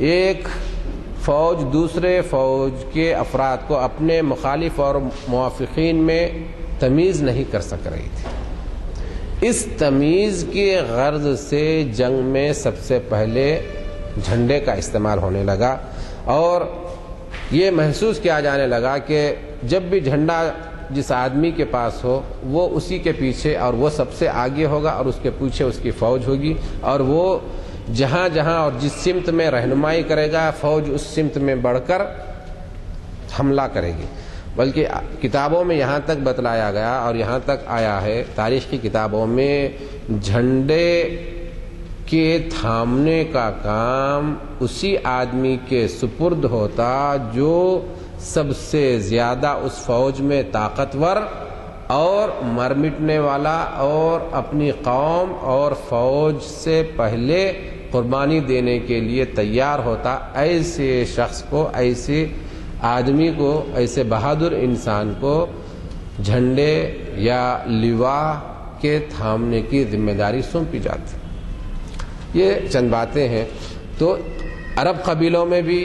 ایک فوج دوسرے فوج کے افراد کو اپنے مخالف اور موافقین میں تمیز نہیں کر سک رہی تھی۔ اس تمیز کی غرض سے جنگ میں سب سے پہلے جھنڈے کا استعمال ہونے لگا، اور یہ محسوس کیا جانے لگا کہ جب بھی جھنڈا جس آدمی کے پاس ہو، وہ اسی کے پیچھے اور وہ سب سے آگے ہوگا، اور اس کے پیچھے اس کی فوج ہوگی، اور وہ جہاں جہاں اور جس سمت میں رہنمائی کرے گا، فوج اس سمت میں بڑھ کر حملہ کرے گی۔ بلکہ کتابوں میں یہاں تک بتلایا گیا اور یہاں تک آیا ہے تاریخ کی کتابوں میں، جھنڈے کے تھامنے کا کام اسی آدمی کے سپرد ہوتا جو سب سے زیادہ اس فوج میں طاقتور اور مر مٹنے والا اور اپنی قوم اور فوج سے پہلے قربانی دینے کے لیے تیار ہوتا۔ ایسے شخص کو، ایسے آدمی کو، ایسے بہادر انسان کو جھنڈے یا لواء کے تھامنے کی ذمہ داری سونپی جاتی۔ یہ چند باتیں ہیں۔ تو عرب قبیلوں میں بھی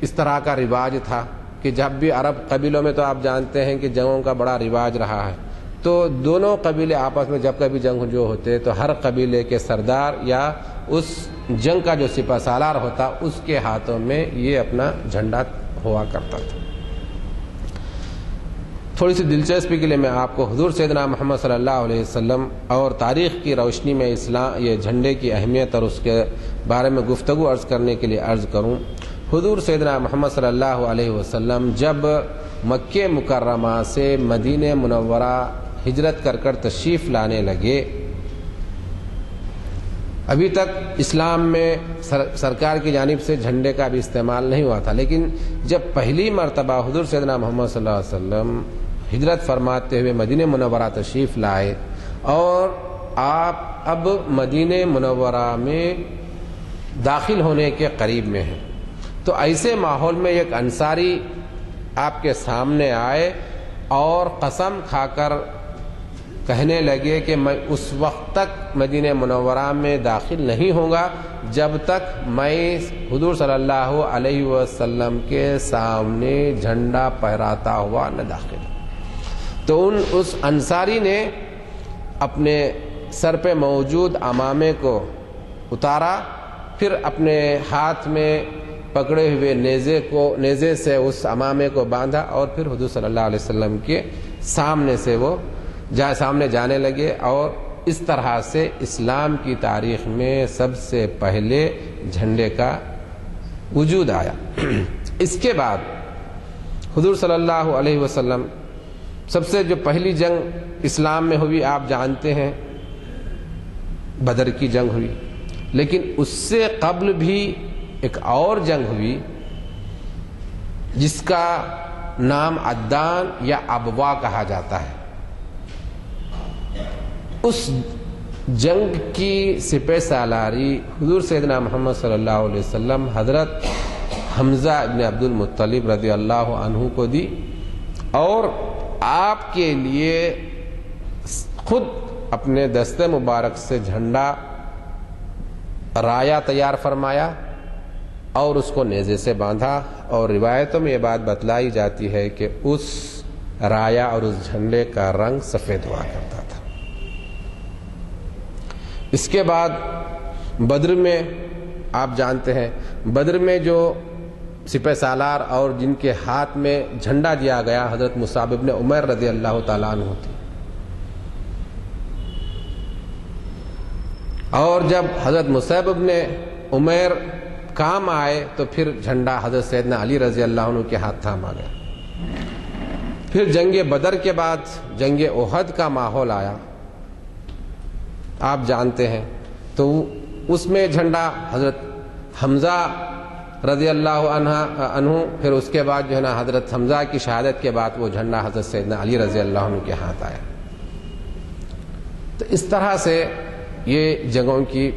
اس طرح کا رواج تھا کہ جب بھی عرب قبیلوں میں تو آپ جانتے ہیں کہ جنگوں کا بڑا رواج رہا ہے، تو دونوں قبیلے آپس میں جب کبھی جنگ جو ہوتے تو ہر قبیلے کے سردار یا اس جنگ کا جو سپہ سالار ہوتا، اس کے ہاتھوں میں یہ اپنا جھنڈا ہوا کرتا تھا۔ تھوڑی سی دلچسپی کے لیے میں آپ کو حضور سیدنا محمد صلی اللہ علیہ وسلم اور تاریخ کی روشنی میں اسلام یہ جھنڈے کی اہمیت اور اس کے بارے میں گفتگو عرض کرنے کے لیے عرض کروں۔ حضور سیدنا محمد صلی اللہ علیہ وسلم جب مکہ مکرمہ سے مدینہ منورہ ہجرت کر تشریف لانے لگے، ابھی تک اسلام میں سرکار کی جانب سے جھنڈے کا بھی استعمال نہیں ہوا تھا، لیکن جب پہلی مرتبہ حضور سیدنا محمد صلی اللہ علیہ وسلم ہجرت فرماتے ہوئے مدینہ منورہ تشریف لائے اور آپ اب مدینہ منورہ میں داخل ہونے کے قریب میں ہیں، تو ایسے ماحول میں ایک انصاری آپ کے سامنے آئے اور قسم کھا کر کہنے لگے کہ میں اس وقت تک مدینہ منورہ میں داخل نہیں ہوں گا جب تک میں حضور صلی اللہ علیہ وسلم کے سامنے جھنڈا پھہراتا ہوا نہ داخل ہوں۔ تو اس انصاری نے اپنے سر پہ موجود عمامے کو اتارا، پھر اپنے ہاتھ میں پکڑے ہوئے نیزے سے اس عمامے کو باندھا، اور پھر حضور صلی اللہ علیہ وسلم کے سامنے سے وہ سامنے جانے لگے، اور اس طرح سے اسلام کی تاریخ میں سب سے پہلے جھنڈے کا وجود آیا۔ اس کے بعد حضور صلی اللہ علیہ وسلم سب سے جو پہلی جنگ اسلام میں ہوئی آپ جانتے ہیں، بدر کی جنگ ہوئی، لیکن اس سے قبل بھی ایک اور جنگ ہوئی جس کا نام عدان یا ابوا کہا جاتا ہے۔ اس جنگ کی سپہ سالاری حضور سیدنا محمد صلی اللہ علیہ وسلم حضرت حمزہ ابن عبد المطلب رضی اللہ عنہ کو دی، اور آپ کے لیے خود اپنے دست مبارک سے جھنڈا رایا تیار فرمایا اور اس کو نیزے سے باندھا، اور روایتوں میں یہ بات بتلائی جاتی ہے کہ اس رایا اور اس جھنڈے کا رنگ سفید ہوا کرتا تھا۔ اس کے بعد بدر میں آپ جانتے ہیں، بدر میں جو سپہ سالار اور جن کے ہاتھ میں جھنڈا دیا گیا حضرت مصعب ابن عمیر رضی اللہ تعالیٰ عنہ تھے، اور جب حضرت مصعب بن عمیر کام آئے تو پھر جھنڈا حضرت سیدنا علی رضی اللہ عنہ کے ہاتھ تھاما گیا. پھر جنگ بدر کے بعد جنگ احد کا ماحول آیا، آپ جانتے ہیں، تو اس میں جھنڈا حضرت حمزہ رضی اللہ عنہ، پھر اس کے بعد جو ہے نا حضرت حمزہ کی شہادت کے بعد وہ جھنڈا حضرت سیدنا علی رضی اللہ عنہ کے ہاتھ آیا. تو اس طرح سے یہ جنگوں کی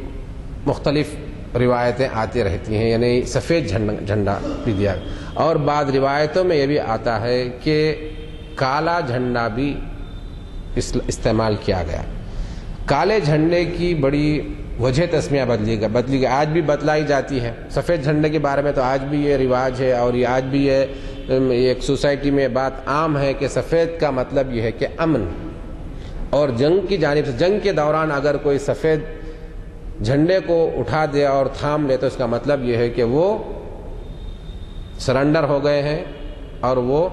مختلف روایتیں آتی رہتی ہیں، یعنی سفید جھنڈا بھی دیا. اور بعض روایتوں میں یہ بھی آتا ہے کہ کالا جھنڈا بھی استعمال کیا گیا. کالے جھنڈے کی بڑی وجہ تسمیہ بدلی گئی، آج بھی بتلائی جاتی ہے. سفید جھنڈے کے بارے میں تو آج بھی یہ رواج ہے، اور یہ آج بھی یہ ایک سوسائٹی میں بات عام ہے کہ سفید کا مطلب یہ ہے کہ امن. اور جنگ کی جانب سے، جنگ کے دوران اگر کوئی سفید جھنڈے کو اٹھا دے اور تھام لے تو اس کا مطلب یہ ہے کہ وہ سرنڈر ہو گئے ہیں اور وہ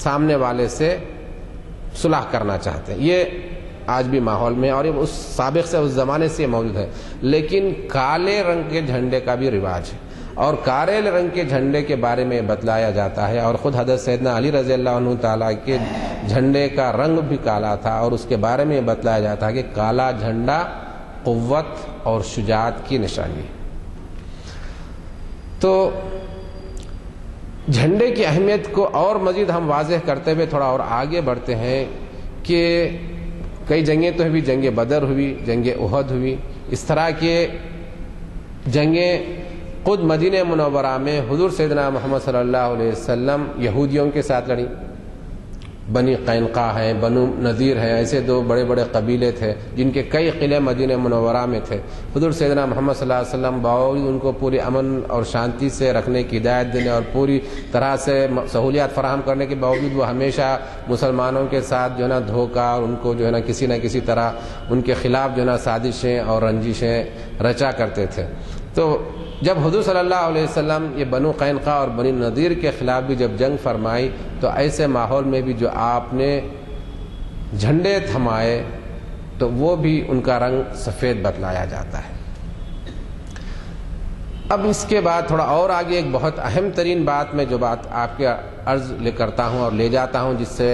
سامنے والے سے صلح کرنا چاہتے ہیں. یہ آج بھی ماحول میں، اور یہ اس سابق سے، اس زمانے سے موجود ہے. لیکن کالے رنگ کے جھنڈے کا بھی رواج ہے، اور کالے رنگ کے جھنڈے کے بارے میں بتلایا جاتا ہے، اور خود حضرت سیدنا علی رضی اللہ عنہ تعالیٰ کے جھنڈے کا رنگ بھی کالا تھا، اور اس کے بارے میں بتلایا جاتا ہے کہ کالا جھنڈا قوت اور شجاعت کی نشانی ہے. تو جھنڈے کی اہمیت کو اور مزید ہم واضح کرتے ہوئے تھوڑا اور آگے بڑھتے ہیں کہ کئی جنگیں تو ہوئی، جنگ بدر ہوئی، جنگ احد ہوئی. اس طرح کے جنگیں خود مدینہ منورہ میں حضور سیدنا محمد صلی اللہ علیہ وسلم یہودیوں کے ساتھ لڑی. بنی قینقاع ہے، بنو نذیر ہے، ایسے دو بڑے بڑے قبیلے تھے جن کے کئی قلعے مدینہ منورہ میں تھے. حضور سیدنا محمد صلی اللہ علیہ وسلم باوجود ان کو پوری امن اور شانتی سے رکھنے کی ہدایت دینے اور پوری طرح سے سہولیات فراہم کرنے کے باوجود وہ ہمیشہ مسلمانوں کے ساتھ جو ہے نا دھوکہ اور ان کو جو ہے نا کسی نہ کسی طرح ان کے خلاف جو ہے نا سازشیں اور رنجشیں رچا کرتے تھے. تو جب حضور صلی اللہ علیہ وسلم یہ بنو قینقاع اور بنی نذیر کے خلاف بھی جب جنگ فرمائی تو ایسے ماحول میں بھی جو آپ نے جھنڈے تھمائے تو وہ بھی ان کا رنگ سفید بتلایا جاتا ہے. اب اس کے بعد تھوڑا اور آگے ایک بہت اہم ترین بات میں جو بات آپ کے عرض کرتا ہوں اور لے جاتا ہوں، جس سے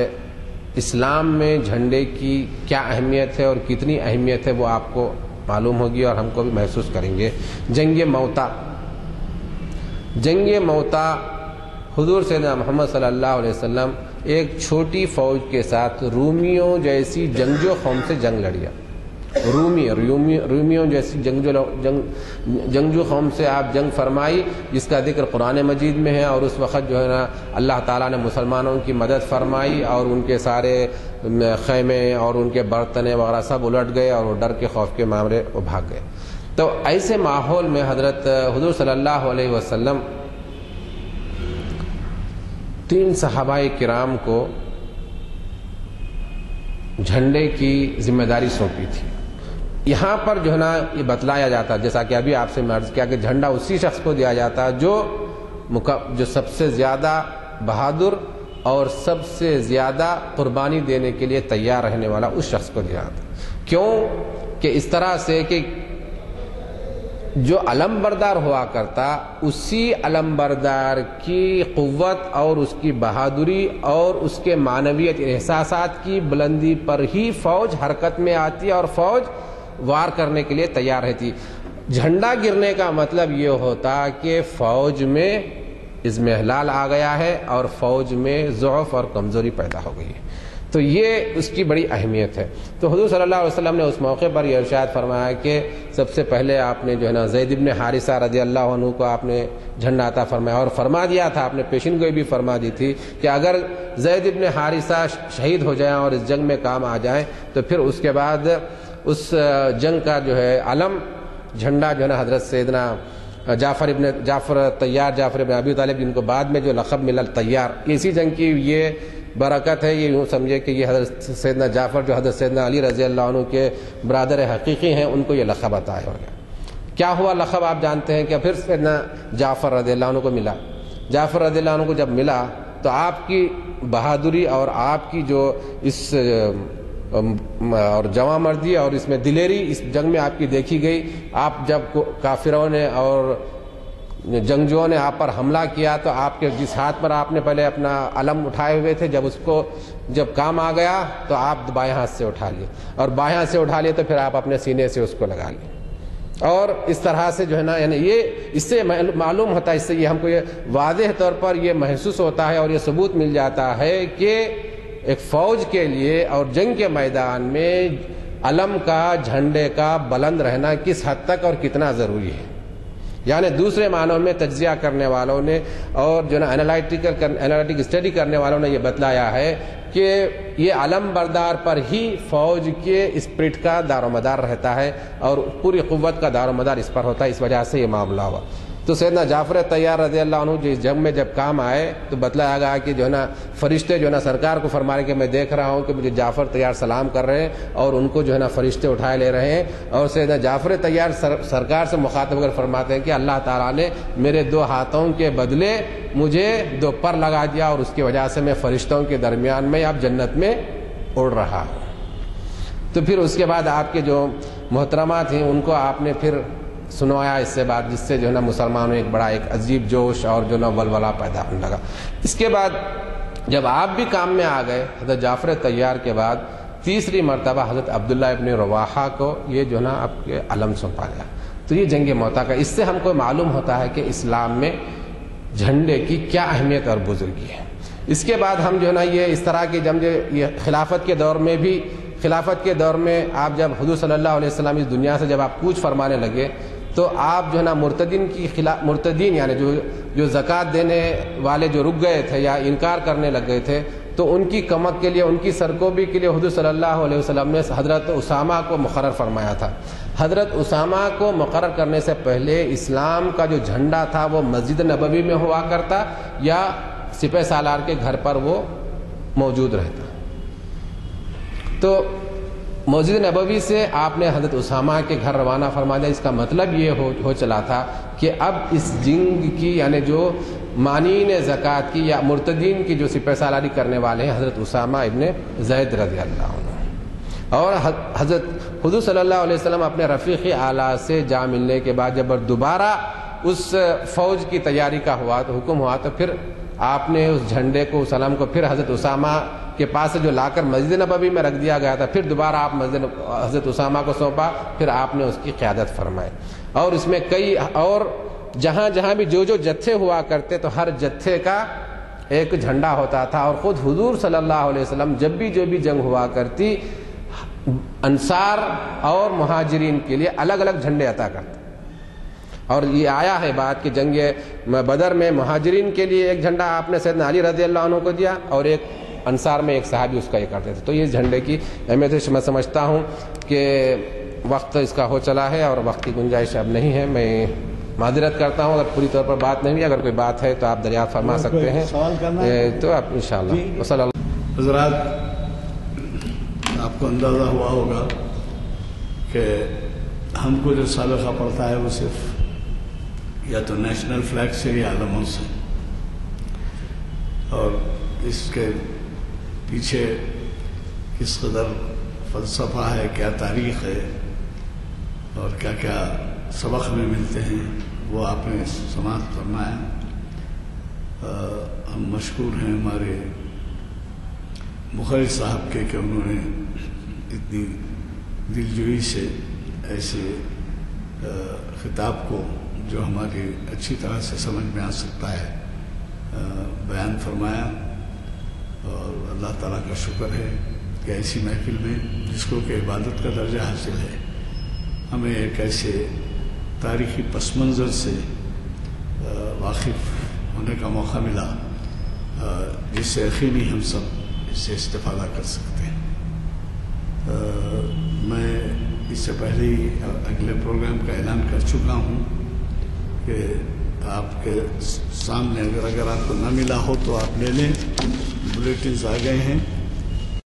اسلام میں جھنڈے کی کیا اہمیت ہے اور کتنی اہمیت ہے وہ آپ کو معلوم ہوگی اور ہم کو بھی محسوس کریں گے. جنگ موتا. جنگ موتا حضور سیدنا محمد صلی اللہ علیہ وسلم ایک چھوٹی فوج کے ساتھ رومیوں جیسی جنگجو قوم سے جنگ لڑیا. رومیوں جیسی جنگجو قوم سے آپ جنگ فرمائی، جس کا ذکر قرآن مجید میں ہے. اور اس وقت جو ہے نا اللہ تعالیٰ نے مسلمانوں کی مدد فرمائی اور ان کے سارے خیمے اور ان کے برتنیں وغیرہ سب الٹ گئے اور وہ ڈر کے خوف کے مارے وہ بھاگ گئے. تو ایسے ماحول میں حضرت حضور صلی اللہ علیہ وسلم 3 صحابہ کرام کو جھنڈے کی ذمہ داری سونپی تھی. یہاں پر جو ہے نا یہ بتلایا جاتا ہے، جیسا کہ ابھی آپ سے میں عرض کیا، کہ جھنڈا اسی شخص کو دیا جاتا ہے جو سب سے زیادہ بہادر اور سب سے زیادہ قربانی دینے کے لیے تیار رہنے والا اس شخص کو دیا جاتا ہے. کیوں کہ اس طرح سے کہ جو علم بردار ہوا کرتا اسی علم بردار کی قوت اور اس کی بہادری اور اس کے معنویت احساسات کی بلندی پر ہی فوج حرکت میں آتی اور فوج وار کرنے کے لیے تیار رہتی. جھنڈا گرنے کا مطلب یہ ہوتا کہ فوج میں اضمحلال آ گیا ہے اور فوج میں ضعف اور کمزوری پیدا ہو گئی ہے. تو یہ اس کی بڑی اہمیت ہے. تو حضور صلی اللہ علیہ وسلم نے اس موقع پر یہ ارشاد فرمایا کہ سب سے پہلے آپ نے جو ہے نا زید بن حارثہ رضی اللہ عنہ کو آپ نے جھنڈا عطا فرمایا، اور فرما دیا تھا، آپ نے پیشن گوئی بھی فرما دی تھی کہ اگر زید بن حارثہ شہید ہو جائیں اور اس جنگ میں کام آ جائیں تو پھر اس کے بعد اس جنگ کا جو ہے علم جھنڈا جو ہے نا حضرت سیدنا جعفر ابن ابی طالب، جن کو بعد میں جو لقب ملا تیار، اسی جنگ کی یہ برکت ہے. یہ یوں سمجھے کہ یہ حضرت سیدنا جعفر جو حضرت سیدنا علی رضی اللہ عنہ کے برادر حقیقی ہیں، ان کو یہ لقب عطا ہو گیا. کیا ہوا لقب آپ جانتے ہیں کہ پھر سیدنا جعفر رضی اللہ عنہ کو ملا. جعفر رضی اللہ عنہ کو جب ملا تو آپ کی بہادری اور آپ کی جو اس اور جواں مردی اور اس میں دلیری اس جنگ میں آپ کی دیکھی گئی. آپ جب کافروں نے اور جنگجوؤں نے آپ پر حملہ کیا تو آپ کے جس ہاتھ پر آپ نے پہلے اپنا علم اٹھائے ہوئے تھے، جب کام آ گیا تو آپ بائیں ہاتھ سے اٹھا لیے، اور بائیں ہاتھ سے اٹھا لیے تو پھر آپ اپنے سینے سے اس کو لگا لیے. اور اس طرح سے جو ہے نا، یعنی یہ اس سے معلوم ہوتا ہے، اس سے یہ ہم کو یہ واضح طور پر یہ محسوس ہوتا ہے اور یہ ثبوت مل جاتا ہے کہ ایک فوج کے لیے اور جنگ کے میدان میں علم کا، جھنڈے کا بلند رہنا کس حد تک اور کتنا ضروری ہے. یعنی دوسرے معنوں میں تجزیہ کرنے والوں نے اور جو نا انالائٹک اسٹڈی کرنے والوں نے یہ بتلایا ہے کہ یہ علم بردار پر ہی فوج کے اسپرٹ کا دار و مدار رہتا ہے اور پوری قوت کا دار و مدار اس پر ہوتا ہے. اس وجہ سے یہ معاملہ ہوا. تو سیدنا جعفر طیار رضی اللہ عنہ جو اس جنگ میں جب کام آئے تو بتلایا گیا کہ جو ہے نا فرشتے جو ہے نا سرکار کو فرمانے کہ میں دیکھ رہا ہوں کہ مجھے جعفر طیار سلام کر رہے ہیں اور ان کو جو ہے نا فرشتے اٹھائے لے رہے ہیں. اور سیدنا جعفر طیار سرکار سے مخاطب ہو کر فرماتے ہیں کہ اللہ تعالیٰ نے میرے 2 ہاتھوں کے بدلے مجھے 2 پر لگا دیا اور اس کی وجہ سے میں فرشتوں کے درمیان میں اب جنت میں اڑ رہا ہوں. تو پھر اس کے بعد آپ کے جو محترمہ تھیں ان کو آپ نے پھر سنوایا اس سے بعد، جس سے جو ہے نا مسلمانوں میں ایک بڑا ایک عجیب جوش اور جو نا ولولہ پیدا ہونے لگا. اس کے بعد جب آپ بھی کام میں آ گئے حضرت جعفر طیار کے بعد تیسری مرتبہ حضرت عبداللہ ابن رواحہ کو یہ جو ہے نا آپ کے علم سونپا گیا. تو یہ جنگ موتا کا، اس سے ہم کو معلوم ہوتا ہے کہ اسلام میں جھنڈے کی کیا اہمیت اور بزرگی ہے. اس کے بعد ہم جو ہے نا یہ اس طرح کی جب یہ خلافت کے دور میں آپ جب حضور صلی اللہ علیہ وسلم اس دنیا سے جب آپ کوچ فرمانے لگے تو آپ جو ہے نا مرتدین یعنی جو زکوٰۃ دینے والے جو رک گئے تھے یا انکار کرنے لگ گئے تھے، تو ان کی کمک کے لیے، ان کی سرکوبی کے لیے حضور صلی اللہ علیہ وسلم نے حضرت اسامہ کو مقرر فرمایا تھا. حضرت اسامہ کو مقرر کرنے سے پہلے اسلام کا جو جھنڈا تھا وہ مسجد نبوی میں ہوا کرتا یا سپہ سالار کے گھر پر وہ موجود رہتا. تو مسجد نبوی سے آپ نے حضرت اسامہ کے گھر روانہ فرما دیا. اس کا مطلب یہ ہو چلا تھا کہ اب اس جنگ کی یعنی جو مانعین زکوٰۃ کی یا مرتدین کی جو سپہ سالاری کرنے والے ہیں حضرت اسامہ ابن زید رضی اللہ عنہ، اور حضرت حضور صلی اللہ علیہ وسلم اپنے رفیق اعلیٰ سے جا ملنے کے بعد جب دوبارہ اس فوج کی تیاری کا حکم ہوا تو پھر آپ نے اس جھنڈے کو، اس علم کو پھر حضرت اسامہ کے پاس سے جو لا کر مسجد نبوی میں رکھ دیا گیا تھا، پھر دوبارہ آپ حضرت اسامہ کو سونپا، پھر آپ نے اس کی قیادت فرمائی. اور اس میں کئی اور جہاں جہاں بھی جو جتھے ہوا کرتے تو ہر جتھے کا ایک جھنڈا ہوتا تھا. اور خود حضور صلی اللہ علیہ وسلم جب بھی جو بھی جنگ ہوا کرتی انصار اور مہاجرین کے لیے الگ الگ جھنڈے عطا کرتے. اور یہ آیا ہے بات کہ جنگ بدر میں مہاجرین کے لیے ایک جھنڈا آپ نے سیدنا علی رضی اللہ عنہ کو دیا اور ایک انصار میں ایک صحابی اس کا یہ کرتے تھے. تو یہ جھنڈے کی اہمیت میں سمجھتا ہوں کہ وقت اس کا ہو چلا ہے اور وقت کی گنجائش اب نہیں ہے. میں معذرت کرتا ہوں اگر پوری طور پر بات نہیں ہوئی. اگر کوئی بات ہے تو آپ دریافت فرما سکتے ہیں تو آپ انشاءاللہ. وصلی اللہ. حضرات آپ کو اندازہ ہوا ہوگا کہ ہم کو جو سابقہ پڑتا ہے وہ صرف یا تو نیشنل فلیگ سے یا علموں سے، اور اس کے پیچھے کس قدر فلسفہ ہے، کیا تاریخ ہے اور کیا کیا سبق میں ملتے ہیں وہ آپ نے سماعت فرمایا. ہم مشکور ہیں ہمارے مخرج صاحب کے کہ انہوں نے اتنی دلجوئی سے ایسے خطاب کو جو ہماری اچھی طرح سے سمجھ میں آ سکتا ہے بیان فرمایا. اور اللہ تعالیٰ کا شکر ہے کہ ایسی محفل میں جس کو کہ عبادت کا درجہ حاصل ہے ہمیں ایک ایسے تاریخی پس منظر سے واقف ہونے کا موقع ملا جس سے یقینی ہم سب اس سے استفادہ کر سکتے ہیں. میں اس سے پہلے ہی اگلے پروگرام کا اعلان کر چکا ہوں کہ آپ کے سامنے اگر آپ کو نہ ملا ہو تو آپ لے لیں. بلیٹنز آ گئے ہیں.